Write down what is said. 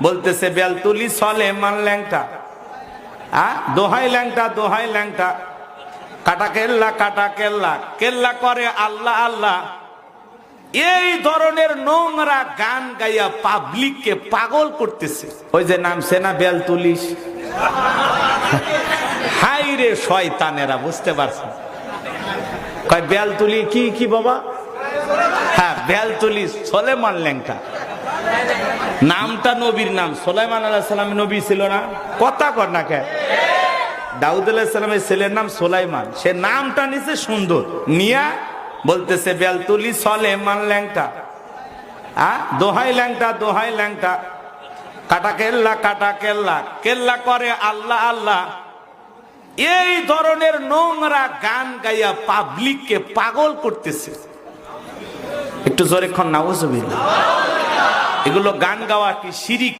বলতেছে বেলতুলি সলেমান ল্যাংটা, দোহাই ল্যাংটা, দোহাই ল্যাংটা, কাটা কেল্লা, কাটা কেল্লা, কেল্লা করে আল্লাহ আল্লাহ। এই ধরনের নোংরা গান গাইয়া পাবলিককে পাগল করতেছে। ওই যে নামছে না বেলতুলিশ, হাই রে শয়তানেরা, বুঝতে পারছেন? কয় বেলতুলি কি কি বাবা? হ্যাঁ, বেলতুলি সলেমান ল্যাংটা। নামটা নবীর নাম, সুলাইমান আলাইহিস সালাম নবী ছিল না? কথা কর না কে? দাউদ আলাইহিস সালামের ছেলের নাম সুলাইমান, সে নামটা নিচে সুন্দর নিয়া বলতেছে বেলতুলি সলেমান ল্যাংটা, দোহাই ল্যাংটা, দোহাই ল্যাংটা, কাটা কেল্লা, কাটা কেল্লা, কেল্লা করে আল্লাহ আল্লাহ। এই ধরনের নোংরা গান গাইয়া পাবলিককে পাগল করতেছে। একটু জোরে খন নাউজুবিল্লাহ। এগুলো গান গাওয়া কি শিরিক?